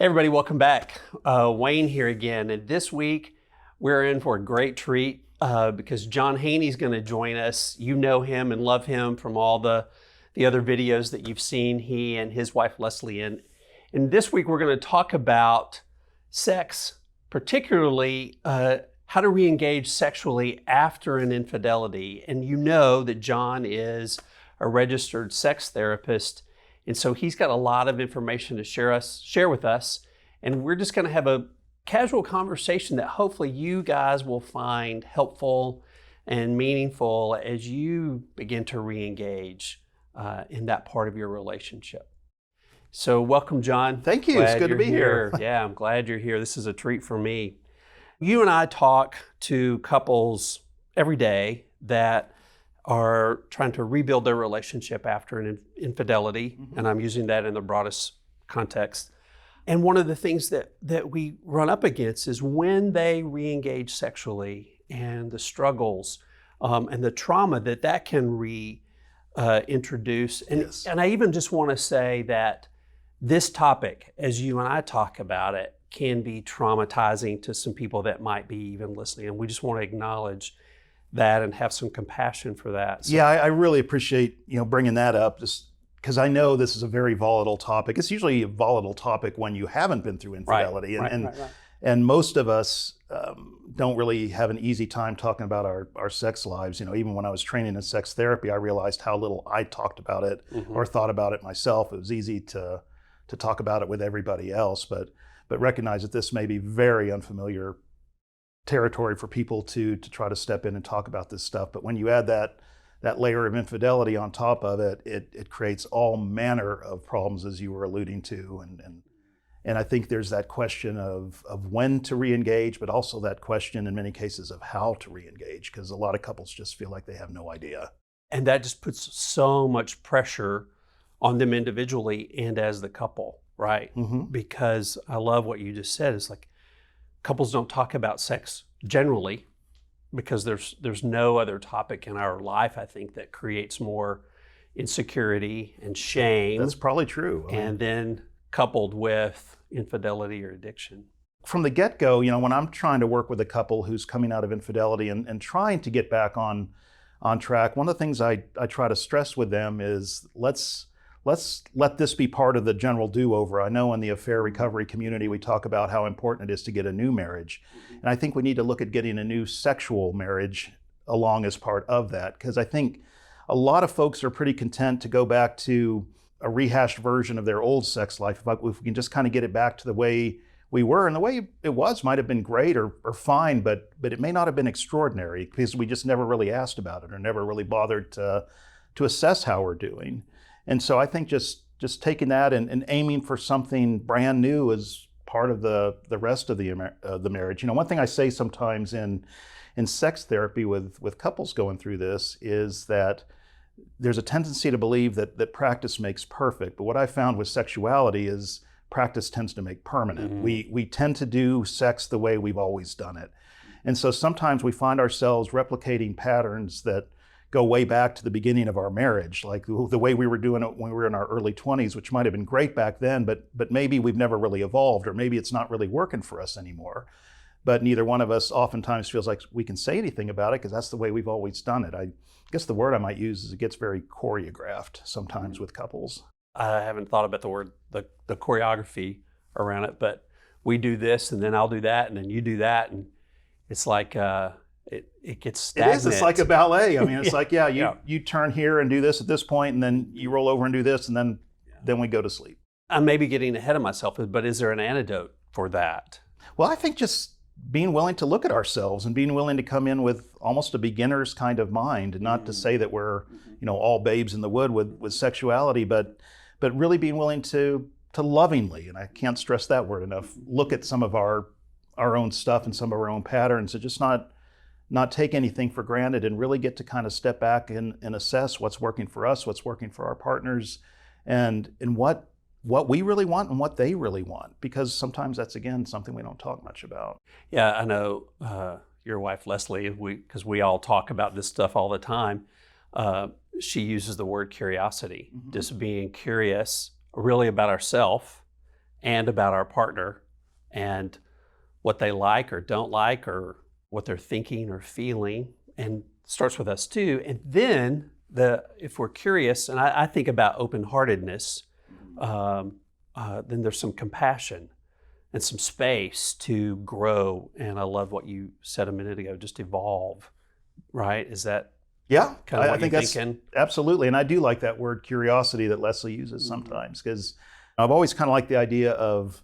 Hey everybody, welcome back. Wayne here again, and this week we're in for a great treat because John Haney's going to join us. You know him and love him from all the other videos that you've seen he and his wife Leslie in. And this week we're going to talk about sex, particularly how to re-engage sexually after an infidelity. And you know that John is a registered sex therapist, and so he's got a lot of information to share with us. And we're just going to have a casual conversation that hopefully you guys will find helpful and meaningful as you begin to re-engage in that part of your relationship. So welcome, John. Thank you. It's good to be here. Yeah, I'm glad you're here. This is a treat for me. You and I talk to couples every day that are trying to rebuild their relationship after an infidelity, and I'm using that in the broadest context. And one of the things that we run up against is when they re-engage sexually and the struggles and the trauma that can reintroduce. Yes. And I even just want to say that this topic, as you and I talk about it, can be traumatizing to some people that might be even listening. And we just want to acknowledge that and have some compassion for that. So, yeah, I really appreciate bringing that up, just because I know this is a very volatile topic. It's usually a volatile topic when you haven't been through infidelity, right. And most of us don't really have an easy time talking about our sex lives. Even when I was training in sex therapy, I realized how little I talked about it or thought about it myself. It was easy to talk about it with everybody else, but recognize that this may be very unfamiliar territory for people to try to step in and talk about this stuff. But when you add that layer of infidelity on top of it, it creates all manner of problems, as you were alluding to. And I think there's that question of when to re-engage, but also that question in many cases of how to re-engage, because a lot of couples just feel like they have no idea. And that just puts so much pressure on them individually and as the couple, right? Because I love what you just said. It's like, couples don't talk about sex generally because there's no other topic in our life, I think, that creates more insecurity and shame. That's probably true. And then coupled with infidelity or addiction. From the get-go, when I'm trying to work with a couple who's coming out of infidelity and trying to get back on track, one of the things I try to stress with them is let's let this be part of the general do-over. I know in the affair recovery community, we talk about how important it is to get a new marriage. And I think we need to look at getting a new sexual marriage along as part of that, because I think a lot of folks are pretty content to go back to a rehashed version of their old sex life. If we can just kind of get it back to the way we were, and the way it was might have been great or fine, but it may not have been extraordinary because we just never really asked about it or never really bothered to assess how we're doing. And so I think just taking that and aiming for something brand new is part of the rest of the marriage. One thing I say sometimes in sex therapy with couples going through this is that there's a tendency to believe that practice makes perfect. But what I found with sexuality is practice tends to make permanent. We tend to do sex the way we've always done it. And so sometimes we find ourselves replicating patterns that go way back to the beginning of our marriage, like the way we were doing it when we were in our early 20s, which might have been great back then, but maybe we've never really evolved, or maybe it's not really working for us anymore. But neither one of us oftentimes feels like we can say anything about it because that's the way we've always done it. I guess the word I might use is it gets very choreographed sometimes with couples. I haven't thought about the word, the choreography around it, but we do this and then I'll do that and then you do that, and it's like, it gets stagnant. It is. It's like a ballet. I mean, it's you turn here and do this at this point, and then you roll over and do this, and then we go to sleep. I'm maybe getting ahead of myself, but is there an antidote for that? Well, I think just being willing to look at ourselves and being willing to come in with almost a beginner's kind of mind, and not to say that we're all babes in the wood with sexuality, but really being willing to lovingly, and I can't stress that word enough, look at some of our own stuff and some of our own patterns, and just not take anything for granted, and really get to kind of step back and assess what's working for us, what's working for our partners, and what we really want and what they really want. Because sometimes that's, again, something we don't talk much about. Yeah, I know your wife, Leslie, because we all talk about this stuff all the time. She uses the word curiosity, just being curious really about ourselves and about our partner and what they like or don't like or what they're thinking or feeling, and starts with us too. And then if we're curious, and I think about open-heartedness, then there's some compassion and some space to grow. And I love what you said a minute ago, just evolve, right? Is that Yeah, kind of what I think you're that's thinking? absolutely. And I do like that word curiosity that Leslie uses sometimes, because I've always kind of liked the idea of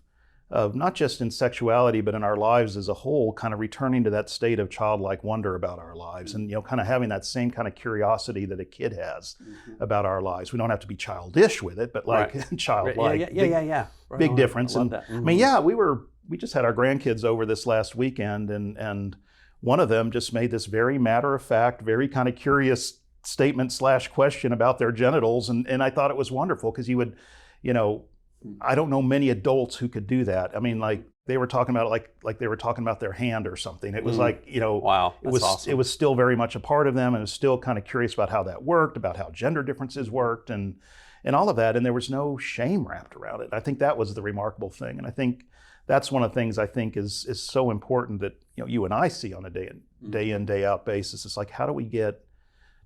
not just in sexuality, but in our lives as a whole, kind of returning to that state of childlike wonder about our lives, and kind of having that same kind of curiosity that a kid has about our lives. We don't have to be childish with it, but like Right. childlike. Yeah. Right Big on. difference. I love And that. I mean, yeah, we just had our grandkids over this last weekend, and one of them just made this very matter of fact, very kind of curious statement / question about their genitals, and I thought it was wonderful, because you would, I don't know many adults who could do that. I mean, like they were talking about it like they were talking about their hand or something. It was like, Wow, it was awesome. it was still very much a part of them, and was still kind of curious about how that worked, about how gender differences worked, and all of that. And there was no shame wrapped around it. I think that was the remarkable thing, and I think that's one of the things I think is so important that you and I see on a day in day out basis. It's like, how do we get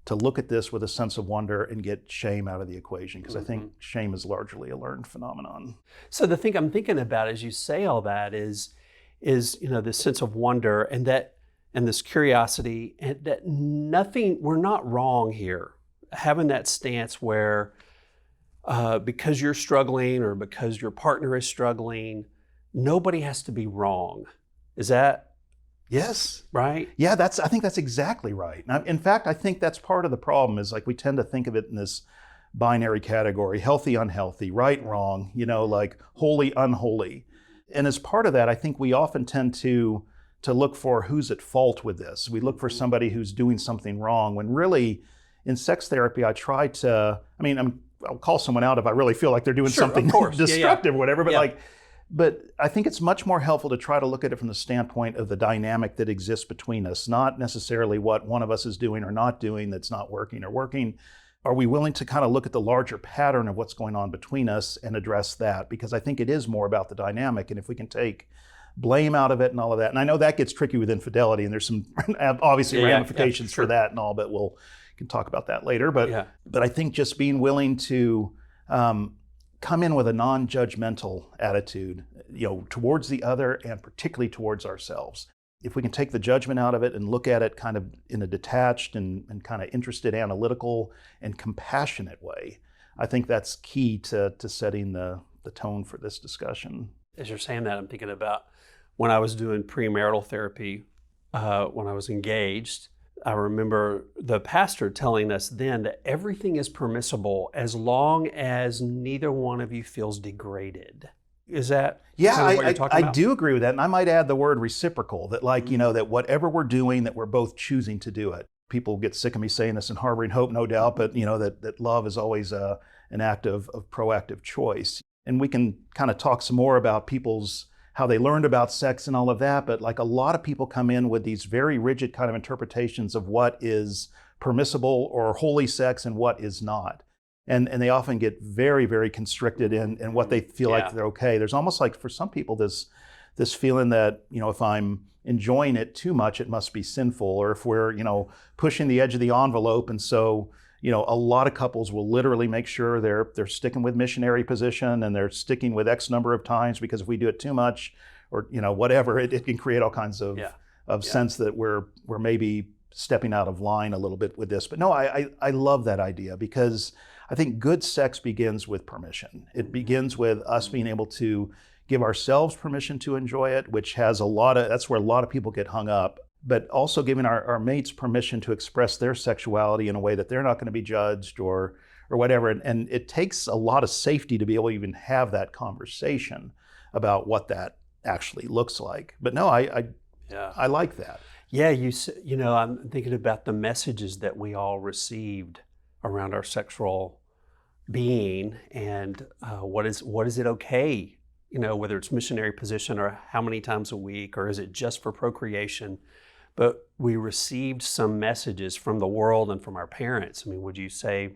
to look at this with a sense of wonder and get shame out of the equation? Because I think shame is largely a learned phenomenon. So the thing I'm thinking about as you say all that is this sense of wonder and this curiosity, and that we're not wrong here. Having that stance where because you're struggling or because your partner is struggling, nobody has to be wrong. Is that Yes. right? Yeah, I think that's exactly right. In fact, I think that's part of the problem, is like we tend to think of it in this binary category: healthy, unhealthy, right, wrong, like holy, unholy. And as part of that, I think we often tend to look for who's at fault with this. We look for somebody who's doing something wrong, when really in sex therapy, I try to, I'll call someone out if I really feel like they're doing something destructive or whatever, but but I think it's much more helpful to try to look at it from the standpoint of the dynamic that exists between us, not necessarily what one of us is doing or not doing that's not working or working. Are we willing to kind of look at the larger pattern of what's going on between us and address that? Because I think it is more about the dynamic. And if we can take blame out of it and all of that, and I know that gets tricky with infidelity, and there's some obviously ramifications for that and all, but we can talk about that later. But I think just being willing to come in with a non-judgmental attitude, towards the other and particularly towards ourselves. If we can take the judgment out of it and look at it kind of in a detached and kind of interested, analytical, and compassionate way, I think that's key to setting the tone for this discussion. As you're saying that, I'm thinking about when I was doing premarital therapy, when I was engaged. I remember the pastor telling us then that everything is permissible as long as neither one of you feels degraded. Is that kind of what you're talking about? I do agree with that. And I might add the word reciprocal, that that whatever we're doing, that we're both choosing to do it. People get sick of me saying this and harboring hope, no doubt, but that love is always an act of proactive choice. And we can kind of talk some more about how they learned about sex and all of that, but like a lot of people come in with these very rigid kind of interpretations of what is permissible or holy sex and what is not. And they often get very, very constricted in what they feel like they're okay. There's almost like for some people this feeling that, if I'm enjoying it too much, it must be sinful, or if we're, pushing the edge of the envelope. And so, a lot of couples will literally make sure they're sticking with missionary position, and they're sticking with X number of times, because if we do it too much, or whatever, it can create all kinds of sense that we're maybe stepping out of line a little bit with this. But no, I love that idea, because I think good sex begins with permission. It begins with us being able to give ourselves permission to enjoy it, which has that's where a lot of people get hung up. But also giving our mates permission to express their sexuality in a way that they're not going to be judged or whatever. And it takes a lot of safety to be able to even have that conversation about what that actually looks like. But no, I like that. Yeah, I'm thinking about the messages that we all received around our sexual being, and what is it okay, whether it's missionary position or how many times a week, or is it just for procreation? But we received some messages from the world and from our parents. I mean, would you say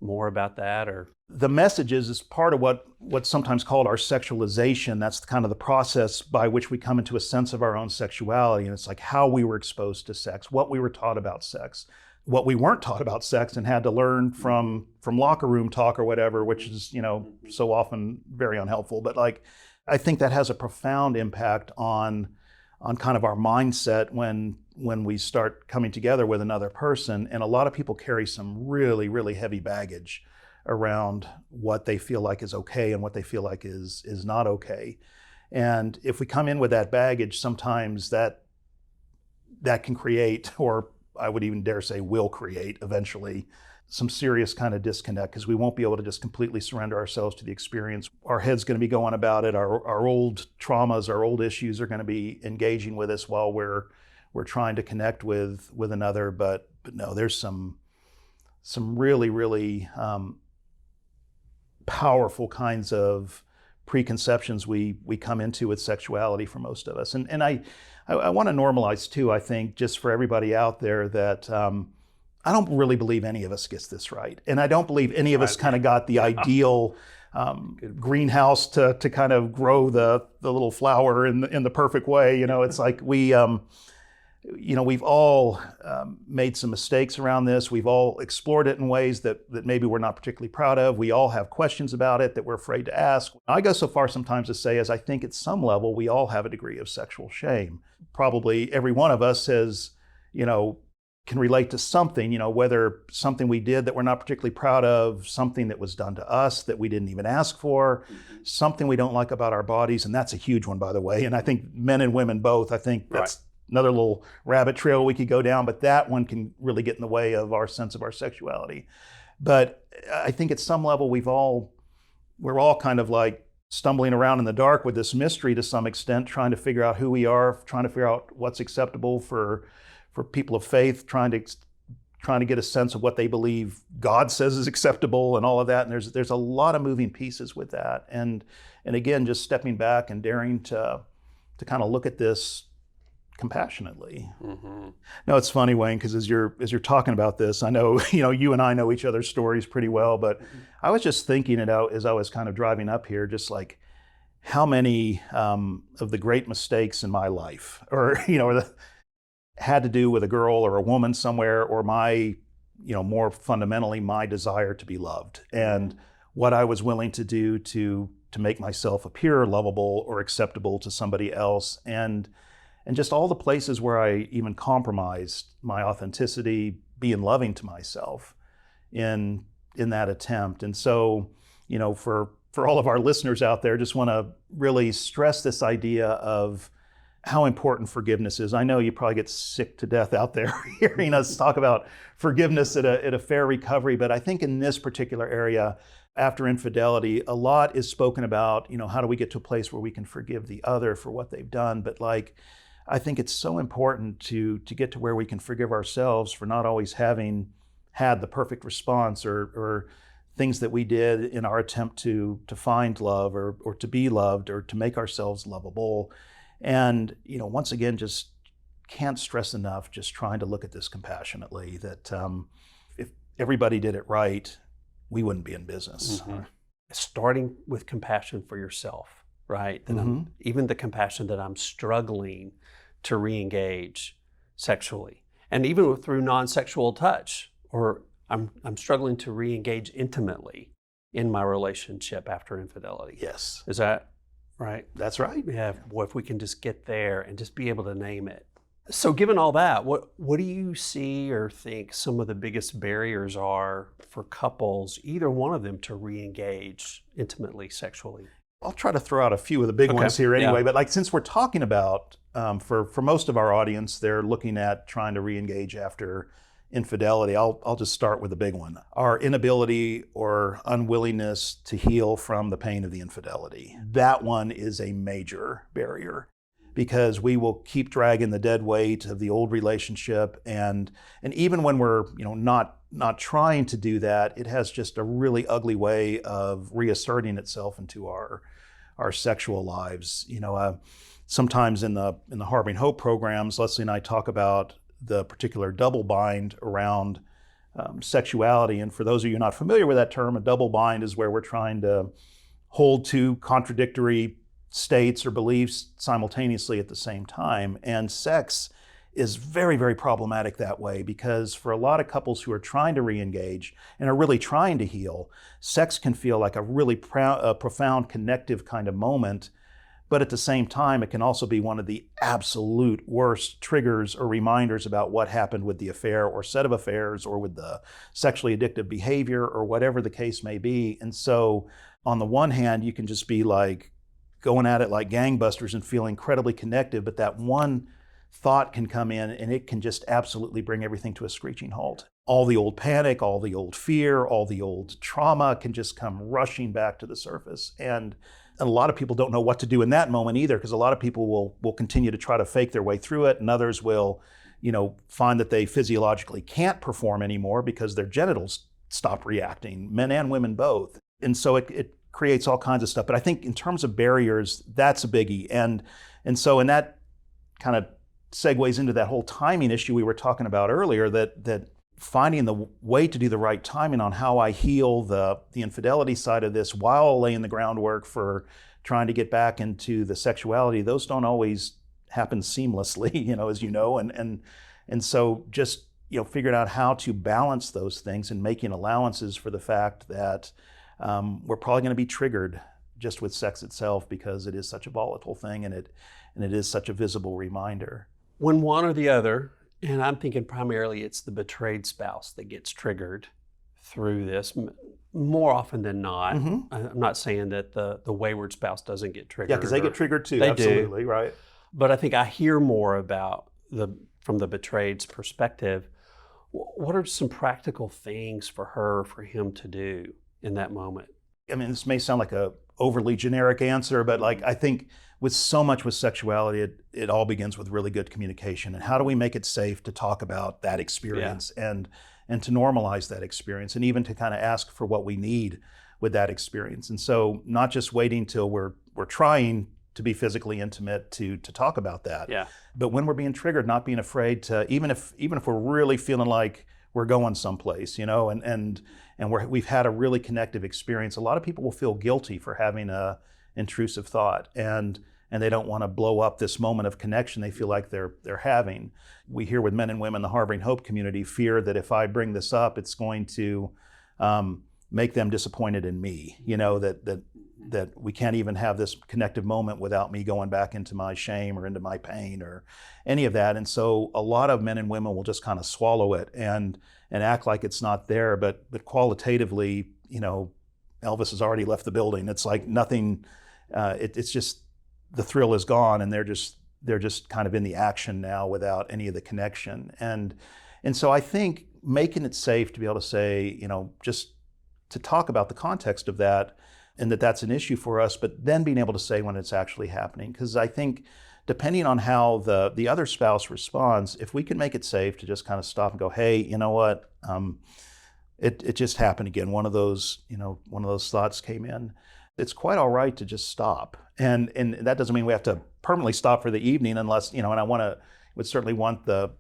more about that? Or the messages is part of what's sometimes called our sexualization. That's kind of the process by which we come into a sense of our own sexuality. And it's like how we were exposed to sex, what we were taught about sex, what we weren't taught about sex and had to learn from locker room talk or whatever, which is, so often very unhelpful. But like, I think that has a profound impact on kind of our mindset when we start coming together with another person. And a lot of people carry some really, really heavy baggage around what they feel like is okay and what they feel like is not okay. And if we come in with that baggage, sometimes that can create, or I would even dare say will create eventually, some serious kind of disconnect, because we won't be able to just completely surrender ourselves to the experience. Our head's going to be going about it. Our old traumas, our old issues are going to be engaging with us while we're trying to connect with another. But no, there's some really, really powerful kinds of preconceptions we come into with sexuality for most of us. And I want to normalize too, I think, just for everybody out there, that I don't really believe any of us gets this right. And I don't believe any of us kind of got the ideal greenhouse to kind of grow the little flower in the perfect way. It's like we've all made some mistakes around this. We've all explored it in ways that maybe we're not particularly proud of. We all have questions about it that we're afraid to ask. I go so far sometimes to say, as I think at some level, we all have a degree of sexual shame. Probably every one of us has, can relate to something, whether something we did that we're not particularly proud of, something that was done to us that we didn't even ask for, something we don't like about our bodies. And that's a huge one, by the way. And I think men and women both, I think that's another little rabbit trail we could go down, but that one can really get in the way of our sense of our sexuality. But I think at some level we're all kind of like stumbling around in the dark with this mystery to some extent, trying to figure out who we are, trying to figure out what's acceptable for people of faith, trying to get a sense of what they believe God says is acceptable and all of that. And there's a lot of moving pieces with that. And again, just stepping back and daring to kind of look at this compassionately. Mm-hmm. No, it's funny, Wayne, because as you're talking about this, I know you and I know each other's stories pretty well, but I was just thinking it out as I was kind of driving up here, just like how many of the great mistakes in my life, or had to do with a girl or a woman somewhere, or my, more fundamentally, my desire to be loved and what I was willing to do to make myself appear lovable or acceptable to somebody else, and just all the places where I even compromised my authenticity, being loving to myself in that attempt. And so, for all of our listeners out there, just want to really stress this idea of how important forgiveness is. I know you probably get sick to death out there hearing us talk about forgiveness at a fair recovery, but I think in this particular area, after infidelity, a lot is spoken about, how do we get to a place where we can forgive the other for what they've done? But I think it's so important to get to where we can forgive ourselves for not always having had the perfect response or things that we did in our attempt to find love or to be loved or to make ourselves lovable. And, once again, just can't stress enough, just trying to look at this compassionately, that if everybody did it right, we wouldn't be in business. Mm-hmm. Starting with compassion for yourself, right? And even the compassion that I'm struggling to re-engage sexually, and even through non-sexual touch, or I'm struggling to re-engage intimately in my relationship after infidelity. Yes. Is that right? That's right. Yeah, boy, if we can just get there and just be able to name it. So given all that, what do you see or think some of the biggest barriers are for couples, either one of them, to re-engage intimately sexually? I'll try to throw out a few of the big ones here anyway, but since we're talking about, for most of our audience, they're looking at trying to re-engage after infidelity, I'll just start with the big one. Our inability or unwillingness to heal from the pain of the infidelity. That one is a major barrier, because we will keep dragging the dead weight of the old relationship, and even when we're not trying to do that, it has just a really ugly way of reasserting itself into our sexual lives. Sometimes in the Harboring Hope programs, Leslie and I talk about the particular double bind around sexuality. And for those of you not familiar with that term, a double bind is where we're trying to hold two contradictory states or beliefs simultaneously at the same time. And sex is very, very problematic that way, because for a lot of couples who are trying to re-engage and are really trying to heal, sex can feel like a really profound connective kind of moment. But at the same time, it can also be one of the absolute worst triggers or reminders about what happened with the affair or set of affairs or with the sexually addictive behavior or whatever the case may be. And so on the one hand, you can just be like going at it like gangbusters and feel incredibly connected, but that one thought can come in and it can just absolutely bring everything to a screeching halt. All the old panic, all the old fear, all the old trauma can just come rushing back to the surface. And a lot of people don't know what to do in that moment either, because a lot of people will continue to try to fake their way through it, and others will, find that they physiologically can't perform anymore because their genitals stop reacting, men and women both. And so it creates all kinds of stuff. But I think in terms of barriers, that's a biggie. And that kind of segues into that whole timing issue we were talking about earlier, that finding the way to do the right timing on how I heal the infidelity side of this while laying the groundwork for trying to get back into the sexuality, those don't always happen seamlessly, as you know, and so just figuring out how to balance those things and making allowances for the fact that we're probably going to be triggered just with sex itself, because it is such a volatile thing and it is such a visible reminder. When one or the other, and I'm thinking primarily it's the betrayed spouse that gets triggered through this more often than not. Mm-hmm. I'm not saying that the wayward spouse doesn't get triggered. Yeah, because they get triggered too. They absolutely, do. Right. But I think I hear more about from the betrayed's perspective. What are some practical things for him to do in that moment? I mean, this may sound like a overly generic answer, but I think with so much with sexuality, it all begins with really good communication. And how do we make it safe to talk about that experience and to normalize that experience, and even to kind of ask for what we need with that experience. And so not just waiting till we're trying to be physically intimate to talk about that. Yeah. But when we're being triggered, not being afraid to, even if we're really feeling like we're going someplace, and we've had a really connective experience. A lot of people will feel guilty for having a intrusive thought, and they don't want to blow up this moment of connection they feel like they're having. We hear with Men and Women, the Harboring Hope community, fear that if I bring this up, it's going to make them disappointed in me. That we can't even have this connective moment without me going back into my shame or into my pain or any of that. And so a lot of men and women will just kind of swallow it and act like it's not there. But qualitatively, Elvis has already left the building. It's like nothing. It's just the thrill is gone, and they're just kind of in the action now without any of the connection. And so I think making it safe to be able to say, just to talk about the context of that, and that's an issue for us, but then being able to say when it's actually happening. Because I think depending on how the other spouse responds, if we can make it safe to just kind of stop and go, hey, you know what, it just happened again. One of those thoughts came in. It's quite all right to just stop. And that doesn't mean we have to permanently stop for the evening, unless, and I would certainly want the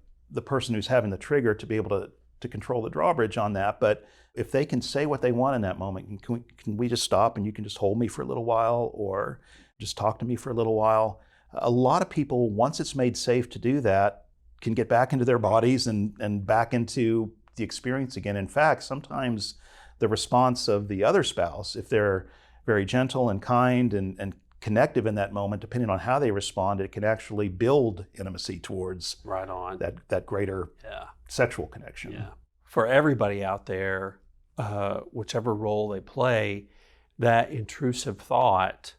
person who's having the trigger to be able to control the drawbridge on that. But if they can say what they want in that moment, can we just stop and you can just hold me for a little while, or just talk to me for a little while? A lot of people, once it's made safe to do that, can get back into their bodies and back into the experience again. In fact, sometimes the response of the other spouse, if they're very gentle and kind and connective in that moment, depending on how they respond, it can actually build intimacy towards right on that greater sexual connection. Yeah. For everybody out there, whichever role they play, that intrusive thought,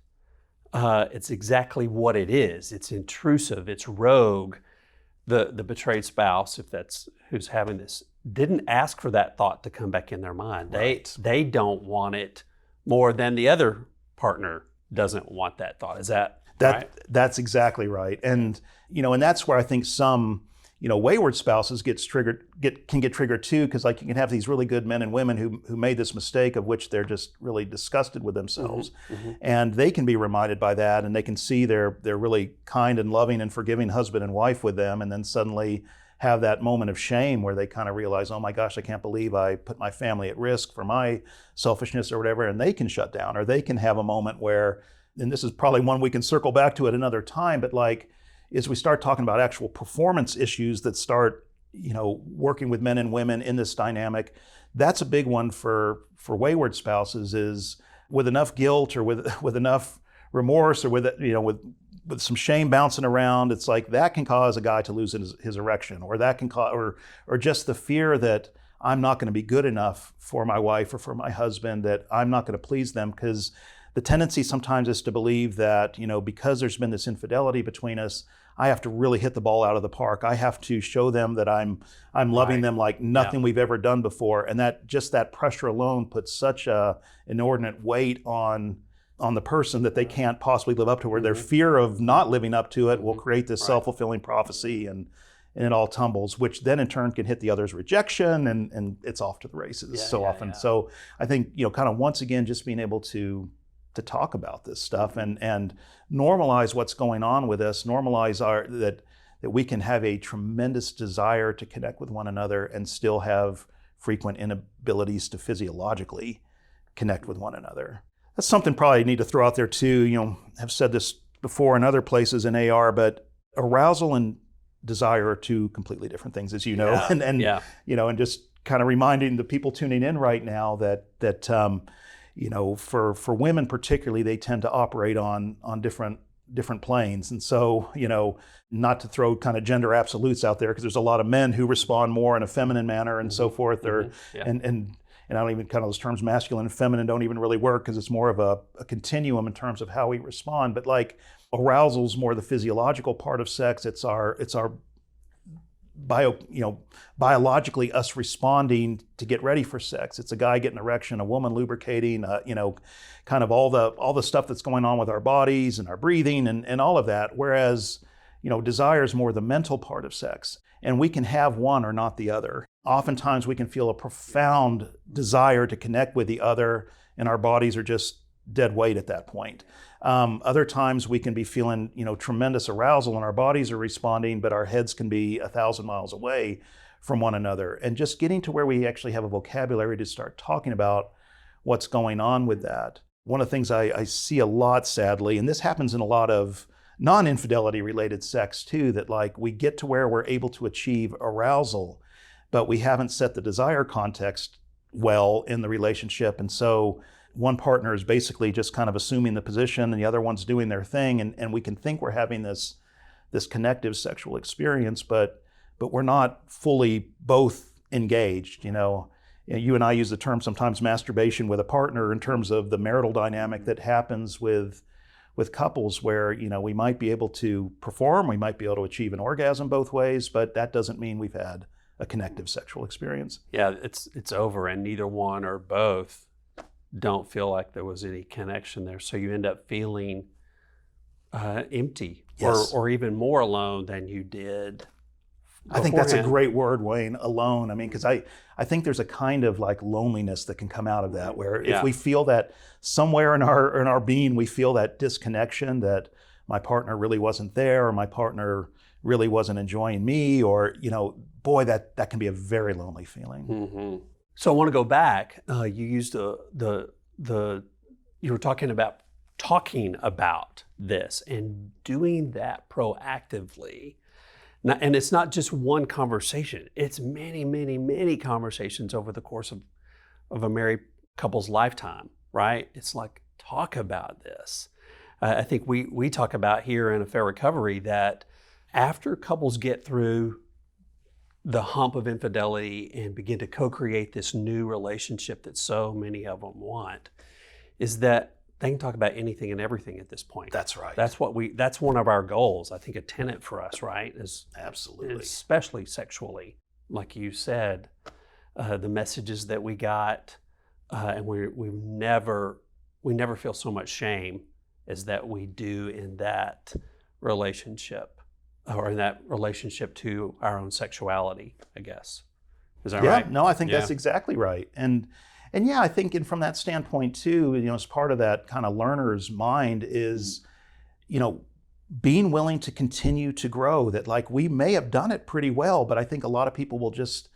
it's exactly what it is. It's intrusive, it's rogue. The betrayed spouse, if that's who's having this, didn't ask for that thought to come back in their mind. Right. They don't want it more than the other partner doesn't want that thought. Is that right? That's exactly right. And and that's where I think some wayward spouses can get triggered too, because you can have these really good men and women who made this mistake of which they're just really disgusted with themselves, mm-hmm. and they can be reminded by that, and they can see their really kind and loving and forgiving husband and wife with them, and then suddenly have that moment of shame where they kind of realize, oh my gosh, I can't believe I put my family at risk for my selfishness or whatever, and they can shut down, or they can have a moment where, and this is probably one we can circle back to at another time, but like, as we start talking about actual performance issues that start, working with men and women in this dynamic, that's a big one for wayward spouses, is with enough guilt or with enough remorse or with some shame bouncing around, it's like that can cause a guy to lose his erection, or that can cause, or just the fear that I'm not going to be good enough for my wife or for my husband, that I'm not going to please them, because the tendency sometimes is to believe that, because there's been this infidelity between us, I have to really hit the ball out of the park. I have to show them that I'm loving them like nothing we've ever done before. And that just that pressure alone puts such a inordinate weight on the person that they can't possibly live up to, where their fear of not living up to it will create this self-fulfilling prophecy, and it all tumbles, which then in turn can hit the other's rejection, and it's off to the races often. So I think, kind of once again, just being able to talk about this stuff and normalize what's going on with us, normalize that we can have a tremendous desire to connect with one another and still have frequent inabilities to physiologically connect with one another. That's something probably I need to throw out there too. I've said this before in other places in AR, but arousal and desire are two completely different things, as you know, and just kind of reminding the people tuning in right now that for women particularly, they tend to operate on different planes. And so, not to throw kind of gender absolutes out there, because there's a lot of men who respond more in a feminine manner and so forth, and I don't even, kind of those terms masculine and feminine don't even really work, because it's more of a continuum in terms of how we respond. But like, arousal is more the physiological part of sex. It's our biologically us responding to get ready for sex. It's a guy getting an erection, a woman lubricating, kind of all the stuff that's going on with our bodies and our breathing and all of that. Whereas, desire is more the mental part of sex, and we can have one or not the other. Oftentimes we can feel a profound desire to connect with the other, and our bodies are just dead weight at that point. Other times we can be feeling, tremendous arousal and our bodies are responding, but our heads can be 1,000 miles away from one another. And just getting to where we actually have a vocabulary to start talking about what's going on with that. One of the things I see a lot, sadly, and this happens in a lot of non-infidelity related sex too, that like we get to where we're able to achieve arousal, but we haven't set the desire context well in the relationship. And so one partner is basically just kind of assuming the position and the other one's doing their thing, and we can think we're having this connective sexual experience, but we're not fully both engaged. You and I use the term sometimes masturbation with a partner in terms of the marital dynamic that happens with couples, where we might be able to perform, we might be able to achieve an orgasm both ways, but that doesn't mean we've had a connective sexual experience. Yeah, it's over, and neither one or both don't feel like there was any connection there. So you end up feeling empty, or even more alone than you did beforehand. I think that's a great word, Wayne, alone. I mean, because I think there's a kind of like loneliness that can come out of that, where if we feel that somewhere in our being, we feel that disconnection, that my partner really wasn't there, or my partner really wasn't enjoying me, or, boy, that can be a very lonely feeling. Mm-hmm. So I want to go back. You used you were talking about this and doing that proactively. And it's not just one conversation. It's many, many, many conversations over the course of a married couple's lifetime, right? It's like, talk about this. I think we talk about here in A Fair Recovery that after couples get through the hump of infidelity and begin to co-create this new relationship that so many of them want, is that they can talk about anything and everything at this point. That's right. That's one of our goals. I think a tenet for us, right? Is absolutely, especially sexually, like you said, the messages that we got, and we never feel so much shame as that we do in that relationship. Or in that relationship to our own sexuality, I guess. Is that right? No, I think that's exactly right. And I think from that standpoint too, as part of that kind of learner's mind is, being willing to continue to grow, that like we may have done it pretty well, but I think a lot of people will just,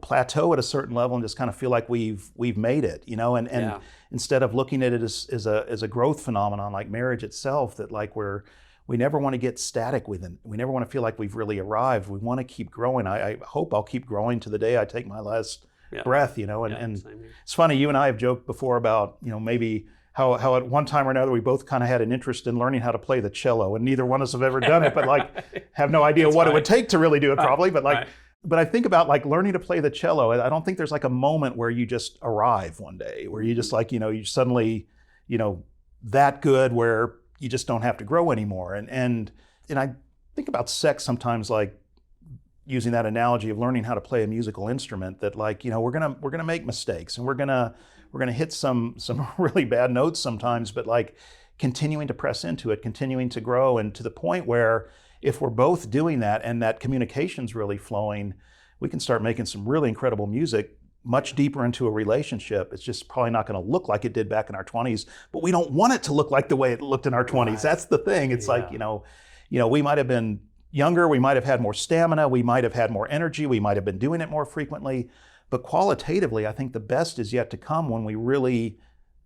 plateau at a certain level and just kind of feel like we've made it, and Yeah. instead of looking at it as a growth phenomenon like marriage itself, that like we never want to get static with it. We never want to feel like we've really arrived. We want to keep growing. I hope I'll keep growing to the day I take my last breath, and Same here. it's funny, you and I have joked before about, maybe how at one time or another we both kind of had an interest in learning how to play the cello, and neither one of us have ever done it, but like have no idea what it would take to really do it probably. But like, but I think about like learning to play the cello. I don't think there's like a moment where you just arrive one day, where you just like, you suddenly, that good where you just don't have to grow anymore. And I think about sex sometimes, like using that analogy of learning how to play a musical instrument, that like, we're gonna make mistakes, and we're gonna hit some really bad notes sometimes, but like continuing to press into it, continuing to grow, and to the point where if we're both doing that and that communication's really flowing, we can start making some really incredible music much deeper into a relationship. It's just probably not going to look like it did back in our 20s, but we don't want it to look like the way it looked in our 20s. Right. That's the thing. It's like, we might have been younger, we might have had more stamina, we might have had more energy, we might have been doing it more frequently, but qualitatively, I think the best is yet to come when we really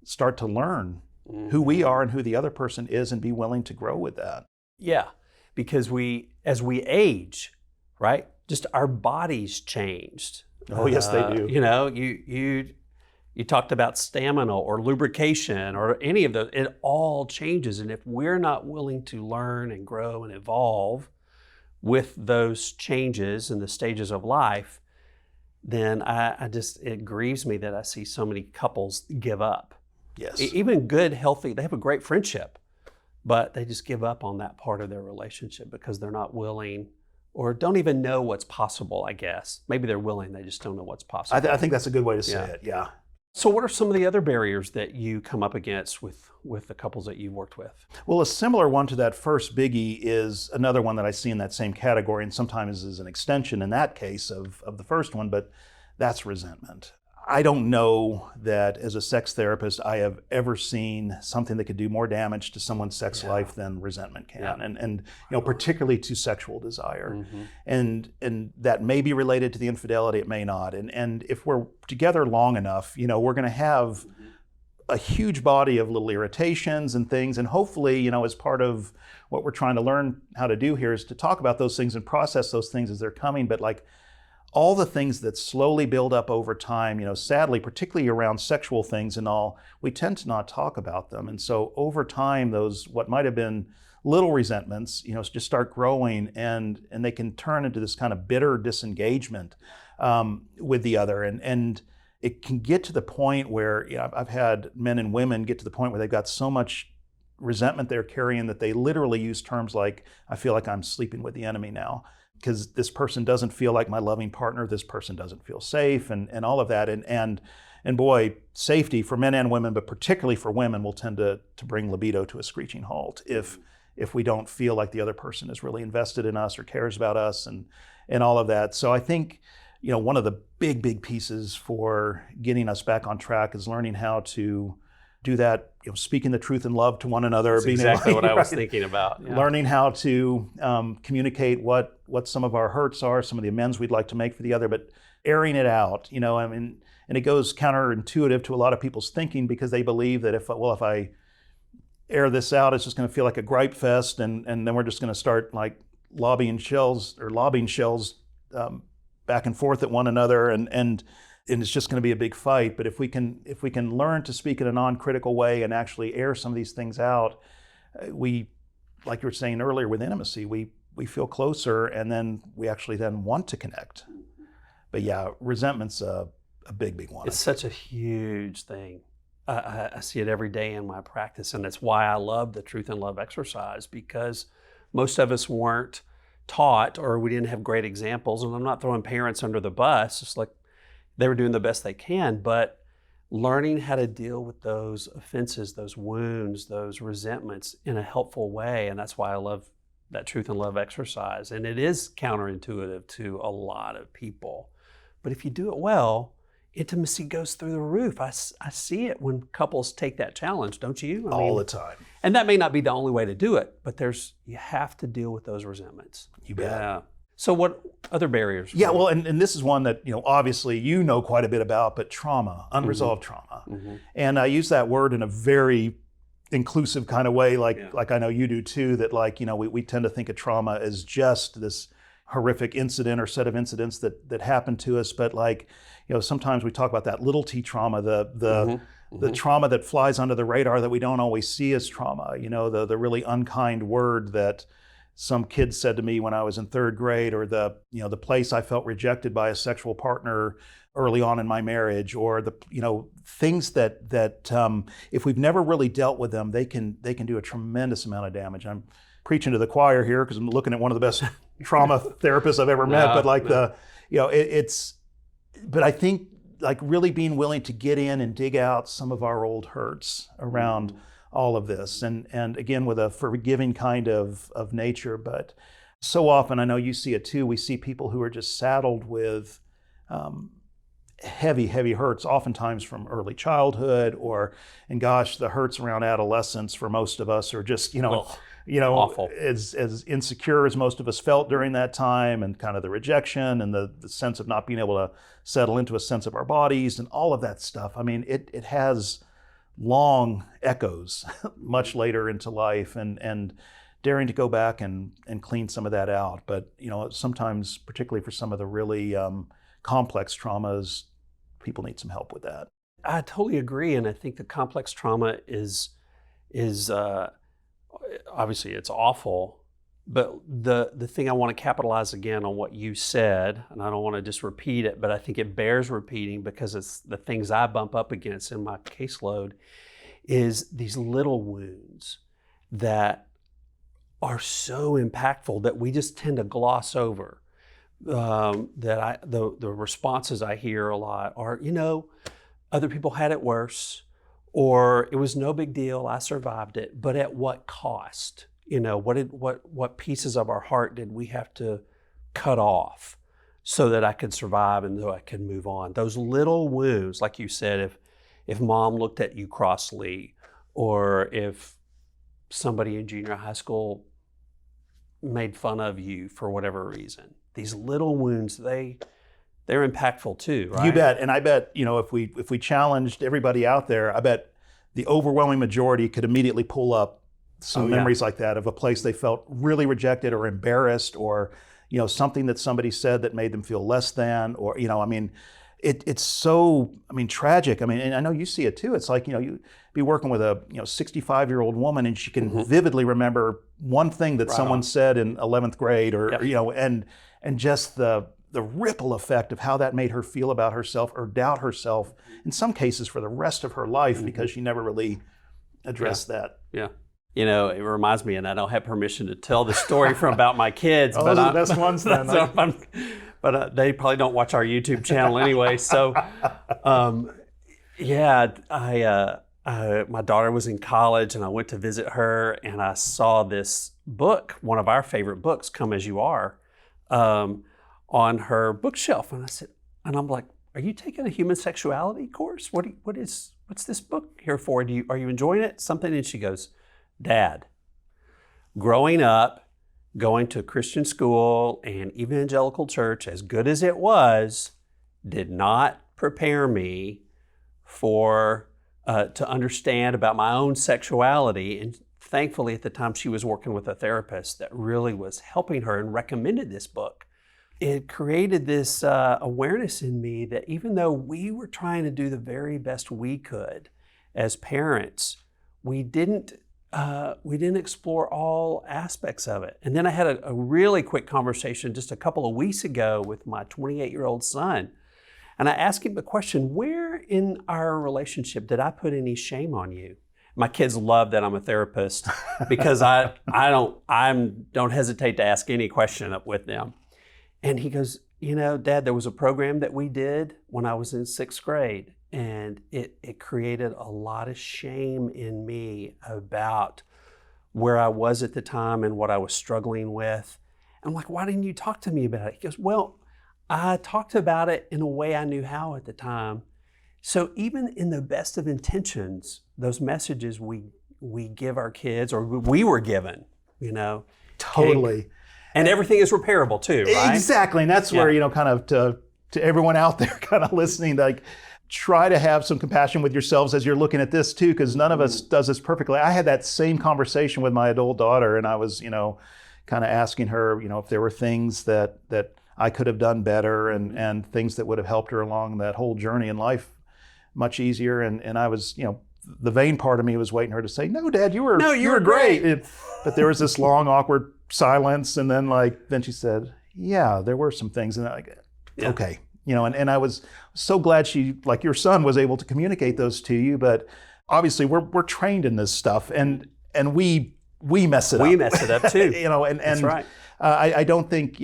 start to learn who we are and who the other person is, and be willing to grow with that. Yeah, because as we age, right, just our bodies changed. Oh, yes, they do. You talked about stamina or lubrication or any of those. It all changes. And if we're not willing to learn and grow and evolve with those changes and the stages of life, then it grieves me that I see so many couples give up. Yes. Even good, healthy, they have a great friendship, but they just give up on that part of their relationship because they're not willing or don't even know what's possible, I guess. Maybe they're willing, they just don't know what's possible. I think that's a good way to say it, yeah. So what are some of the other barriers that you come up against with the couples that you've worked with? Well, a similar one to that first biggie is another one that I see in that same category, and sometimes is an extension in that case of the first one, but that's resentment. I don't know that as a sex therapist I have ever seen something that could do more damage to someone's sex life than resentment can, and particularly to sexual desire. And that may be related to the infidelity, it may not. And if we're together long enough, we're going to have a huge body of little irritations and things, and hopefully, as part of what we're trying to learn how to do here is to talk about those things and process those things as they're coming. But like all the things that slowly build up over time, sadly, particularly around sexual things and all, we tend to not talk about them. And so over time, those what might have been little resentments, just start growing, and they can turn into this kind of bitter disengagement with the other. And it can get to the point where, I've had men and women get to the point where they've got so much resentment they're carrying that they literally use terms like, I feel like I'm sleeping with the enemy now, because this person doesn't feel like my loving partner, this person doesn't feel safe, and all of that. And boy, safety for men and women, but particularly for women, will tend to bring libido to a screeching halt if we don't feel like the other person is really invested in us or cares about us and all of that. So I think, one of the big pieces for getting us back on track is learning how to do that, speaking the truth in love to one another. That's exactly what I was thinking about. Yeah. Learning how to communicate what some of our hurts are, some of the amends we'd like to make for the other, but airing it out, and it goes counterintuitive to a lot of people's thinking, because they believe that if I air this out, it's just going to feel like a gripe fest, and then we're just going to start like lobbing shells back and forth at one another, and it's just going to be a big fight. But if we can learn to speak in a non-critical way and actually air some of these things out, we, like you were saying earlier with intimacy, we feel closer, and then we actually then want to connect. But yeah, resentment's a big one. It's such a huge thing. I see it every day in my practice, and that's why I love the Truth and Love exercise, because most of us weren't taught, or we didn't have great examples. And I'm not throwing parents under the bus, it's like they were doing the best they can, but learning how to deal with those offenses, those wounds, those resentments in a helpful way. And that's why I love that Truth and Love exercise. And it is counterintuitive to a lot of people. But if you do it well, intimacy goes through the roof. I see it when couples take that challenge, don't you? All the time. And that may not be the only way to do it, but you have to deal with those resentments. You bet. Yeah. So what other barriers? Yeah, well, and this is one that, obviously you know quite a bit about, but trauma, unresolved trauma. And I use that word in a very inclusive kind of way, like I know you do too, that we tend to think of trauma as just this horrific incident or set of incidents that happened to us. But sometimes we talk about that little t trauma, the trauma that flies under the radar that we don't always see as trauma, the really unkind word that some kid said to me when I was in third grade, or the place I felt rejected by a sexual partner early on in my marriage, or the things that if we've never really dealt with them, they can do a tremendous amount of damage. I'm preaching to the choir here because I'm looking at one of the best trauma therapists I've ever met. But I think really being willing to get in and dig out some of our old hurts around all of this, and again with a forgiving kind of nature. But so often, I know you see it too, we see people who are just saddled with heavy hurts, oftentimes from early childhood, and the hurts around adolescence for most of us are just awful. as insecure as most of us felt during that time, and kind of the rejection and the sense of not being able to settle into a sense of our bodies and all of that stuff. I mean, it has long echoes much later into life, and daring to go back and clean some of that out. But sometimes, particularly for some of the really complex traumas, people need some help with that. I totally agree, and I think the complex trauma is obviously it's awful. But the thing I want to capitalize again on what you said, and I don't want to just repeat it, but I think it bears repeating because it's the things I bump up against in my caseload, is these little wounds that are so impactful that we just tend to gloss over. The responses I hear a lot are, other people had it worse, or it was no big deal, I survived it, but at what cost? What pieces of our heart did we have to cut off so that I could survive and so I could move on? Those little wounds, like you said, if mom looked at you crossly, or if somebody in junior high school made fun of you for whatever reason, these little wounds, they're impactful too, right? You bet. And I bet, if we challenged everybody out there, I bet the overwhelming majority could immediately pull up some memories like that of a place they felt really rejected or embarrassed, or something that somebody said that made them feel less than, or it's so tragic. And I know you see it too. It's like you be working with a 65-year-old woman, and she can vividly remember one thing that someone said in 11th grade, or and just the ripple effect of how that made her feel about herself, or doubt herself in some cases for the rest of her life, because she never really addressed that. Yeah. It reminds me, and I don't have permission to tell the story about my kids. Those are the best ones then. But they probably don't watch our YouTube channel anyway. So, my daughter was in college, and I went to visit her, and I saw this book, one of our favorite books, Come As You Are, on her bookshelf. And I'm like, are you taking a human sexuality course? What's this book here for? Are you enjoying it? Something? And she goes, Dad, growing up, going to Christian school and evangelical church, as good as it was, did not prepare me to understand about my own sexuality. And thankfully, at the time, she was working with a therapist that really was helping her and recommended this book. It created this awareness in me that even though we were trying to do the very best we could as parents, we didn't explore all aspects of it. And then I had a really quick conversation just a couple of weeks ago with my 28-year-old son. And I asked him the question, where in our relationship did I put any shame on you? My kids love that I'm a therapist because I don't hesitate to ask any question up with them. And he goes, Dad, there was a program that we did when I was in 6th grade. And it created a lot of shame in me about where I was at the time and what I was struggling with. I'm like, why didn't you talk to me about it? He goes, well, I talked about it in a way I knew how at the time. So even in the best of intentions, those messages we give our kids, or we were given, you know, Totally. and everything is repairable too, right? Exactly. And that's where, kind of to everyone out there kind of listening, like, try to have some compassion with yourselves as you're looking at this too, because none of us does this perfectly. I had that same conversation with my adult daughter, and I was, kind of asking her, if there were things that I could have done better, and things that would have helped her along that whole journey in life much easier. And I was, the vain part of me was waiting her to say, "No, Dad, you were great." But there was this long, awkward silence, and then she said, "Yeah, there were some things," and okay, and I was so glad she, like your son, was able to communicate those to you. But obviously, we're trained in this stuff, and we mess it up. We mess it up too. And That's right. I don't think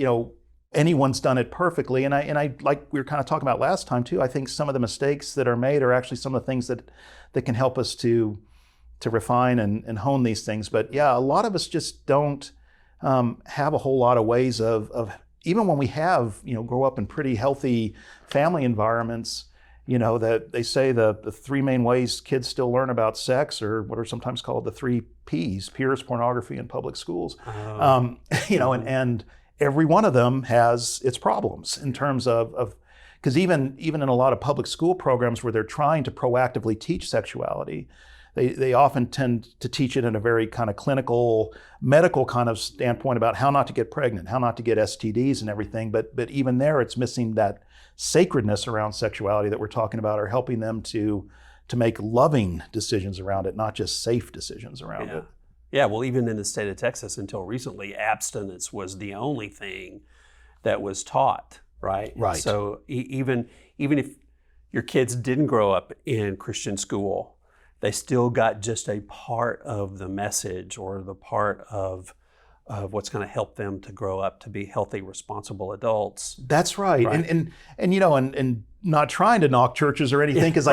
anyone's done it perfectly, and I like we were kind of talking about last time too. I think some of the mistakes that are made are actually some of the things that can help us to refine and hone these things. But yeah, a lot of us just don't have a whole lot of ways of even when we have grow up in pretty healthy family environments. That they say the three main ways kids still learn about sex, or what are sometimes called the 3 Ps: peers, pornography, and public schools. And every one of them has its problems in terms of because even in a lot of public school programs where they're trying to proactively teach sexuality, they often tend to teach it in a very kind of clinical, medical kind of standpoint about how not to get pregnant, how not to get STDs and everything. But even there, it's missing that sacredness around sexuality that we're talking about, or helping them to make loving decisions around it, not just safe decisions around it. Yeah, well, even in the state of Texas, until recently, abstinence was the only thing that was taught, right? Right. So even if your kids didn't grow up in Christian school, they still got just a part of the message, or the part of what's going to help them to grow up to be healthy, responsible adults. That's right. And and not trying to knock churches or anything, because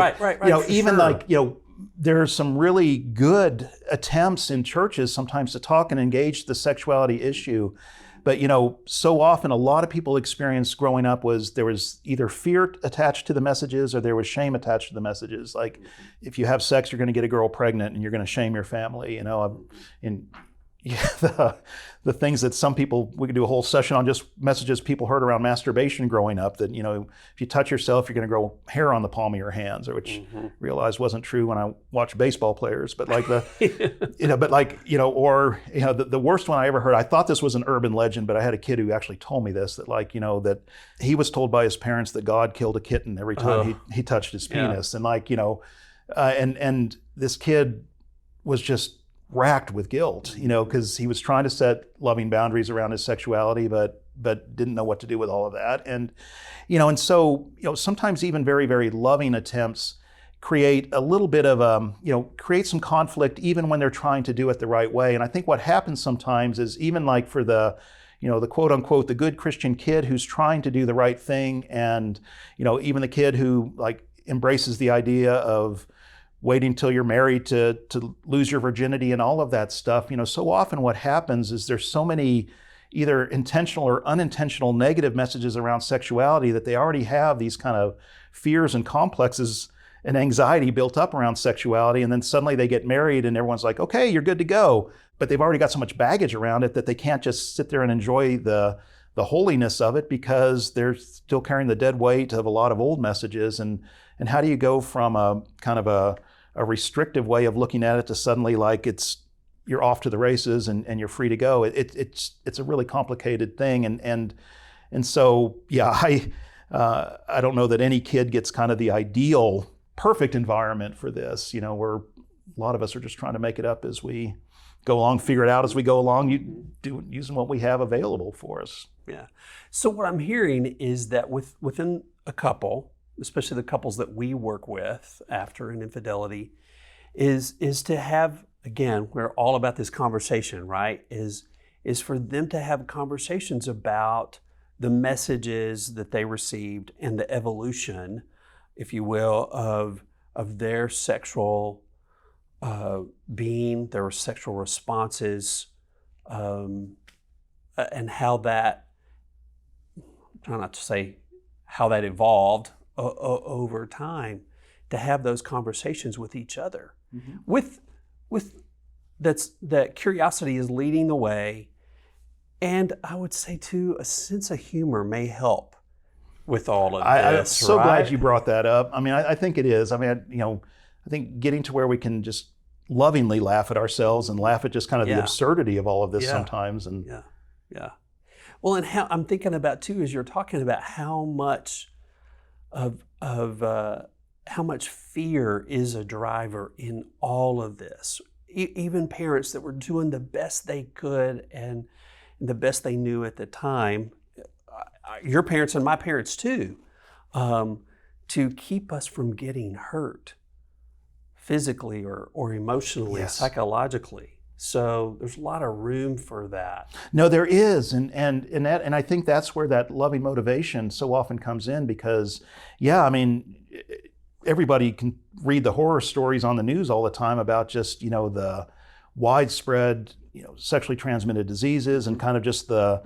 there's some really good attempts in churches sometimes to talk and engage the sexuality issue. But so often a lot of people experience growing up there was either fear attached to the messages, or there was shame attached to the messages. Like, if you have sex, you're going to get a girl pregnant, and you're going to shame your family. The things that some people, we could do a whole session on just messages people heard around masturbation growing up, that if you touch yourself, you're going to grow hair on the palm of your hands, which I realized wasn't true when I watched baseball players. But the worst one I ever heard, I thought this was an urban legend, but I had a kid who actually told me this, that that he was told by his parents that God killed a kitten every time he touched his penis. And and this kid was just racked with guilt, because he was trying to set loving boundaries around his sexuality, but didn't know what to do with all of that. And so sometimes even very, very loving attempts create a little bit of create some conflict, even when they're trying to do it the right way. And I think what happens sometimes is, even like for the the quote unquote the good Christian kid who's trying to do the right thing, and even the kid who embraces the idea of waiting till you're married to lose your virginity and all of that stuff. So often what happens is there's so many either intentional or unintentional negative messages around sexuality that they already have these kind of fears and complexes and anxiety built up around sexuality. And then suddenly they get married and everyone's like, okay, you're good to go. But they've already got so much baggage around it that they can't just sit there and enjoy the holiness of it, because they're still carrying the dead weight of a lot of old messages. And how do you go from a kind of a restrictive way of looking at it to suddenly you're off to the races and you're free to go? It's a really complicated thing. And so, yeah, I don't know that any kid gets kind of the ideal perfect environment for this, where a lot of us are just trying to make it up as we go along, figure it out as we go along, using what we have available for us. Yeah. So what I'm hearing is that within a couple, especially the couples that we work with after an infidelity, is to have, again, we're all about this conversation, right? Is for them to have conversations about the messages that they received and the evolution, if you will, of their sexual being, their sexual responses, and how that, I'm trying not to say how that evolved over time. to have those conversations with each other. With that curiosity is leading the way, and I would say too, a sense of humor may help with all of this. I'm so glad you brought that up. I mean, I think it is. I mean, I think getting to where we can just lovingly laugh at ourselves and laugh at just kind of the absurdity of all of this sometimes. And yeah. Well, and how I'm thinking about too, as you're talking about how much how much fear is a driver in all of this. Even parents that were doing the best they could and the best they knew at the time, your parents and my parents too, to keep us from getting hurt physically or emotionally, psychologically. So there's a lot of room for that. No, there is, and I think that's where that loving motivation so often comes in, because, I mean, everybody can read the horror stories on the news all the time about just the widespread sexually transmitted diseases and kind of just the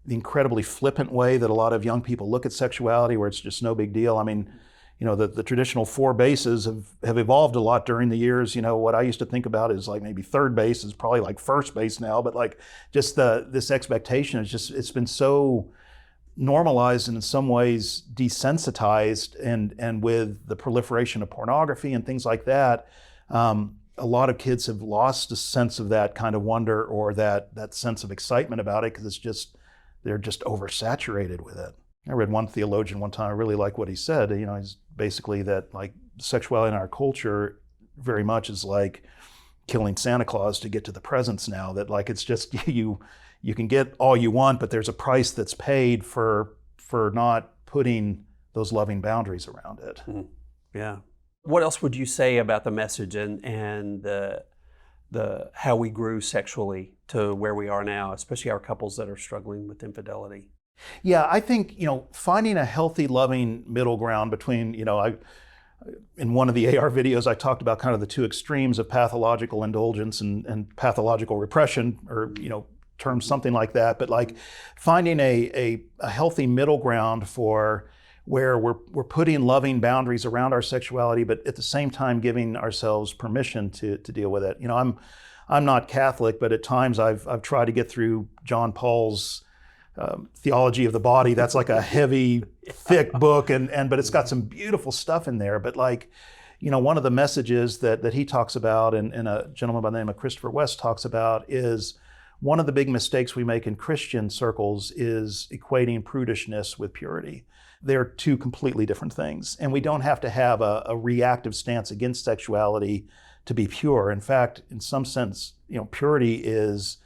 incredibly flippant way that a lot of young people look at sexuality, where it's just no big deal. I mean, the traditional four bases have evolved a lot during the years. What I used to think about is like maybe third base is probably like first base now, but like just this expectation is just, it's been so normalized and in some ways desensitized, and with the proliferation of pornography and things like that, a lot of kids have lost a sense of that kind of wonder or that sense of excitement about it, because they're just oversaturated with it. I read one theologian one time, I really like what he said. He's basically that like sexuality in our culture very much is like killing Santa Claus to get to the presents now, that like it's just you can get all you want, but there's a price that's paid for not putting those loving boundaries around it. Yeah. What else would you say about the message and the how we grew sexually to where we are now, especially our couples that are struggling with infidelity? Yeah, I think, finding a healthy, loving middle ground between, in one of the AR videos, I talked about kind of the two extremes of pathological indulgence and pathological repression, or, terms something like that. But like finding a healthy middle ground for where we're putting loving boundaries around our sexuality, but at the same time giving ourselves permission to deal with it. I'm not Catholic, but at times I've tried to get through John Paul's Theology of the Body. That's like a heavy, thick book, but it's got some beautiful stuff in there. But like, one of the messages that he talks about, and a gentleman by the name of Christopher West talks about, is one of the big mistakes we make in Christian circles is equating prudishness with purity. They're two completely different things, and we don't have to have a reactive stance against sexuality to be pure. In fact, in some sense, purity is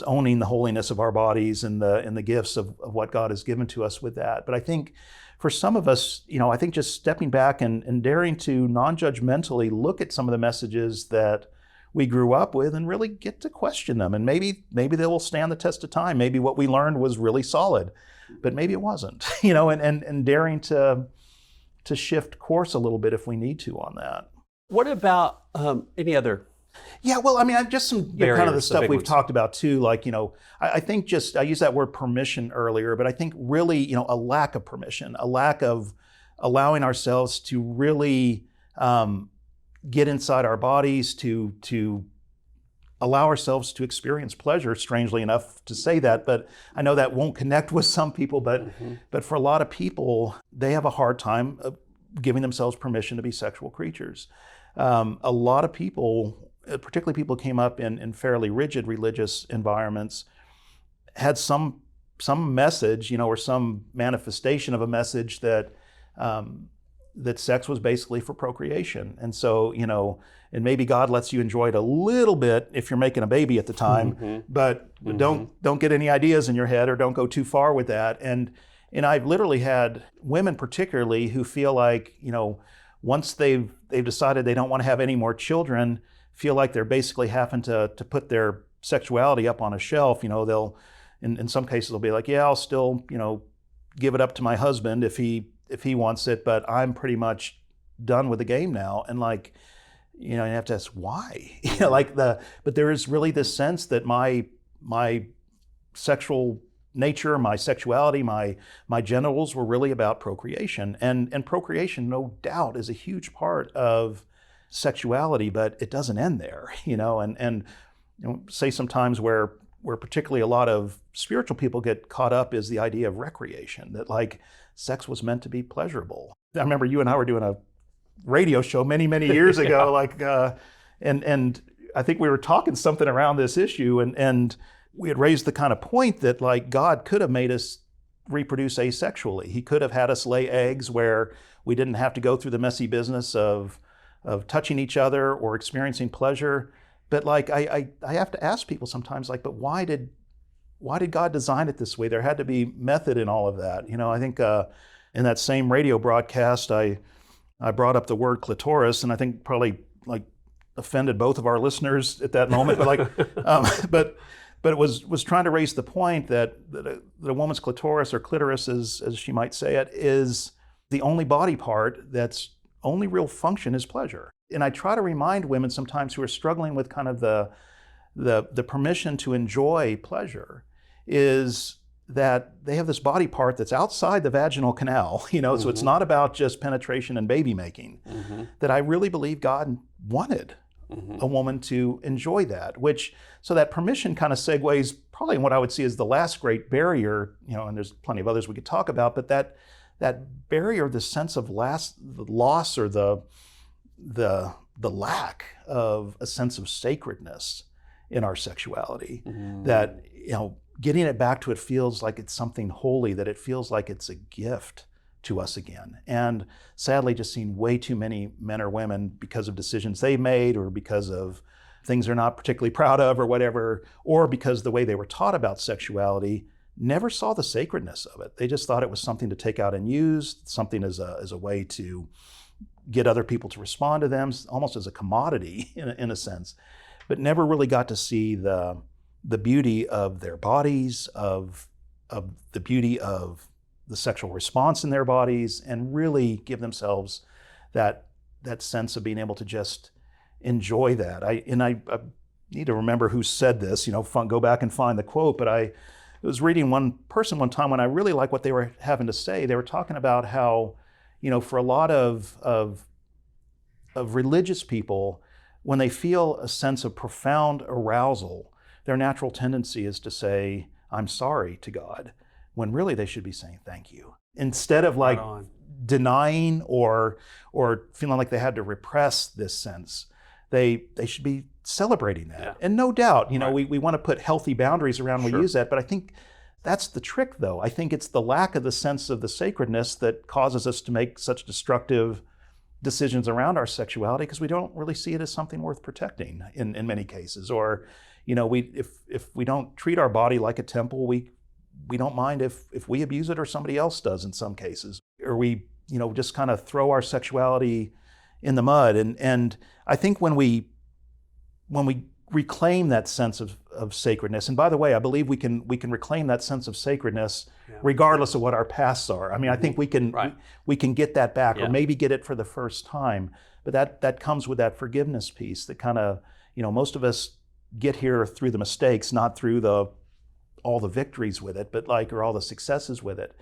owning the holiness of our bodies and the gifts of what God has given to us with that. But I think for some of us, I think just stepping back and daring to non-judgmentally look at some of the messages that we grew up with and really get to question them. And maybe they will stand the test of time. Maybe what we learned was really solid, but maybe it wasn't, and daring to shift course a little bit if we need to on that. What about any other? Yeah, well, I mean, just some kind of the stuff we've talked about too. Like, I think I used that word permission earlier, but I think really, a lack of permission, a lack of allowing ourselves to really get inside our bodies, to allow ourselves to experience pleasure, strangely enough to say that, but I know that won't connect with some people, but for a lot of people, they have a hard time giving themselves permission to be sexual creatures. A lot of people, particularly people who came up in fairly rigid religious environments, had some message, or some manifestation of a message that sex was basically for procreation. And so, and maybe God lets you enjoy it a little bit if you're making a baby at the time, but don't get any ideas in your head, or don't go too far with that. And I've literally had women particularly who feel like, once they've decided they don't want to have any more children, feel like they're basically having to put their sexuality up on a shelf. They'll, in some cases, they'll be like, yeah, I'll still, give it up to my husband if he wants it, but I'm pretty much done with the game now. And like, you have to ask why. But there is really this sense that my sexual nature, my sexuality, my genitals were really about procreation. And procreation, no doubt, is a huge part of sexuality, but it doesn't end there, and say sometimes where particularly a lot of spiritual people get caught up is the idea of recreation, that like sex was meant to be pleasurable. I remember you and I were doing a radio show many years ago, and I think we were talking something around this issue, and we had raised the kind of point that like God could have made us reproduce asexually. He could have had us lay eggs where we didn't have to go through the messy business of touching each other or experiencing pleasure. But like I have to ask people sometimes, like, but why did God design it this way? There had to be method in all of that. I think in that same radio broadcast, I brought up the word clitoris, and I think probably like offended both of our listeners at that moment. But like, but it was trying to raise the point that a woman's clitoris, or clitoris, as she might say it, is the only body part that's only real function is pleasure. And I try to remind women sometimes who are struggling with kind of the permission to enjoy pleasure is that they have this body part that's outside the vaginal canal, so it's not about just penetration and baby making, that I really believe God wanted a woman to enjoy that, so that permission kind of segues probably in what I would see as the last great barrier, and there's plenty of others we could talk about, but that barrier, the sense of the loss or the lack of a sense of sacredness in our sexuality, that, getting it back to it feels like it's something holy, that it feels like it's a gift to us again. And sadly, just seeing way too many men or women, because of decisions they made or because of things they're not particularly proud of or whatever, or because the way they were taught about sexuality, never saw the sacredness of it. They just thought it was something to take out and use, something as a way to get other people to respond to them, almost as a commodity in a sense, but never really got to see the beauty of their bodies, of the beauty of the sexual response in their bodies, and really give themselves that sense of being able to just enjoy that. I need to remember who said this, go back and find the quote, but I was reading one person one time when I really liked what they were having to say. They were talking about how, for a lot of religious people, when they feel a sense of profound arousal, their natural tendency is to say, "I'm sorry" to God, when really they should be saying thank you. Instead of like denying or feeling like they had to repress this sense, they should be celebrating that. Yeah. And no doubt, we want to put healthy boundaries around when we use that, but I think that's the trick, though. I think it's the lack of the sense of the sacredness that causes us to make such destructive decisions around our sexuality, because we don't really see it as something worth protecting in many cases. Or, if we don't treat our body like a temple, we don't mind if we abuse it or somebody else does in some cases. Or we, just kind of throw our sexuality in the mud. And I think when we reclaim that sense of sacredness, and by the way, I believe we can reclaim that sense of sacredness regardless of what our pasts are. I mean, I think we can get that back, or maybe get it for the first time. But that comes with that forgiveness piece that kind of, most of us get here through the mistakes, not through all the victories with it, but or all the successes with it.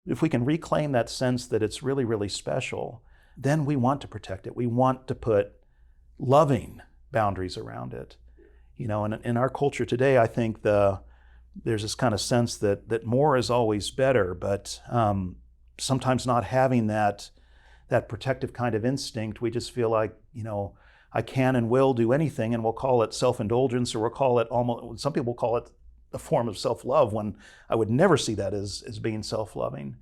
If we can reclaim that sense that it's really, really special, then we want to protect it. We want to put loving boundaries around it. And in our culture today, I think there's this kind of sense that more is always better, but sometimes not having that protective kind of instinct, we just feel like, I can and will do anything, and we'll call it self-indulgence, or we'll call it some people call it a form of self-love, when I would never see that as being self-loving.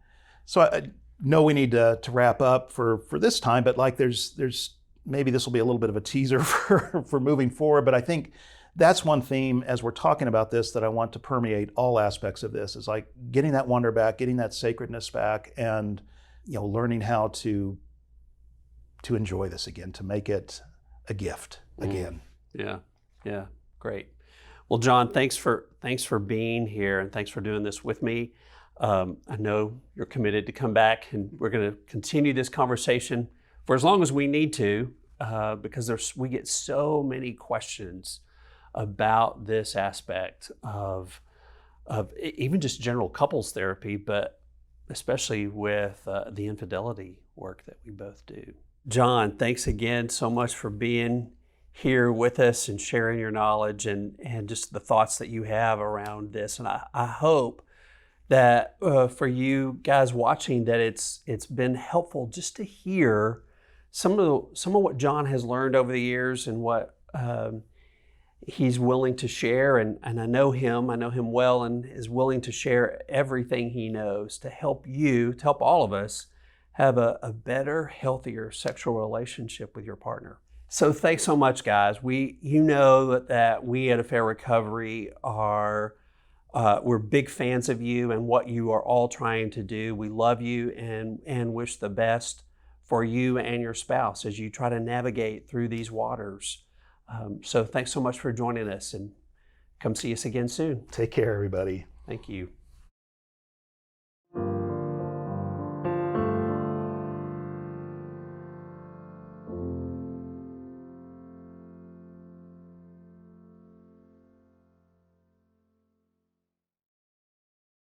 So I know we need to wrap up for this time, but there's maybe this will be a little bit of a teaser for moving forward, but I think that's one theme as we're talking about this that I want to permeate all aspects of this, is like getting that wonder back, getting that sacredness back, and learning how to enjoy this again, to make it a gift again. Yeah, great. Well, John, thanks for being here, and thanks for doing this with me. I know you're committed to come back, and we're going to continue this conversation for as long as we need to, because we get so many questions about this aspect of even just general couples therapy, but especially with the infidelity work that we both do. John, thanks again so much for being here with us and sharing your knowledge and just the thoughts that you have around this. And I hope that for you guys watching, that it's been helpful just to hear some of what John has learned over the years and what he's willing to share. And I know him well, and is willing to share everything he knows to help you, to help all of us have a better, healthier sexual relationship with your partner. So thanks so much, guys. You know that we at Affair Recovery are we're big fans of you and what you are all trying to do. We love you and wish the best for you and your spouse as you try to navigate through these waters. So thanks so much for joining us, and come see us again soon. Take care, everybody. Thank you.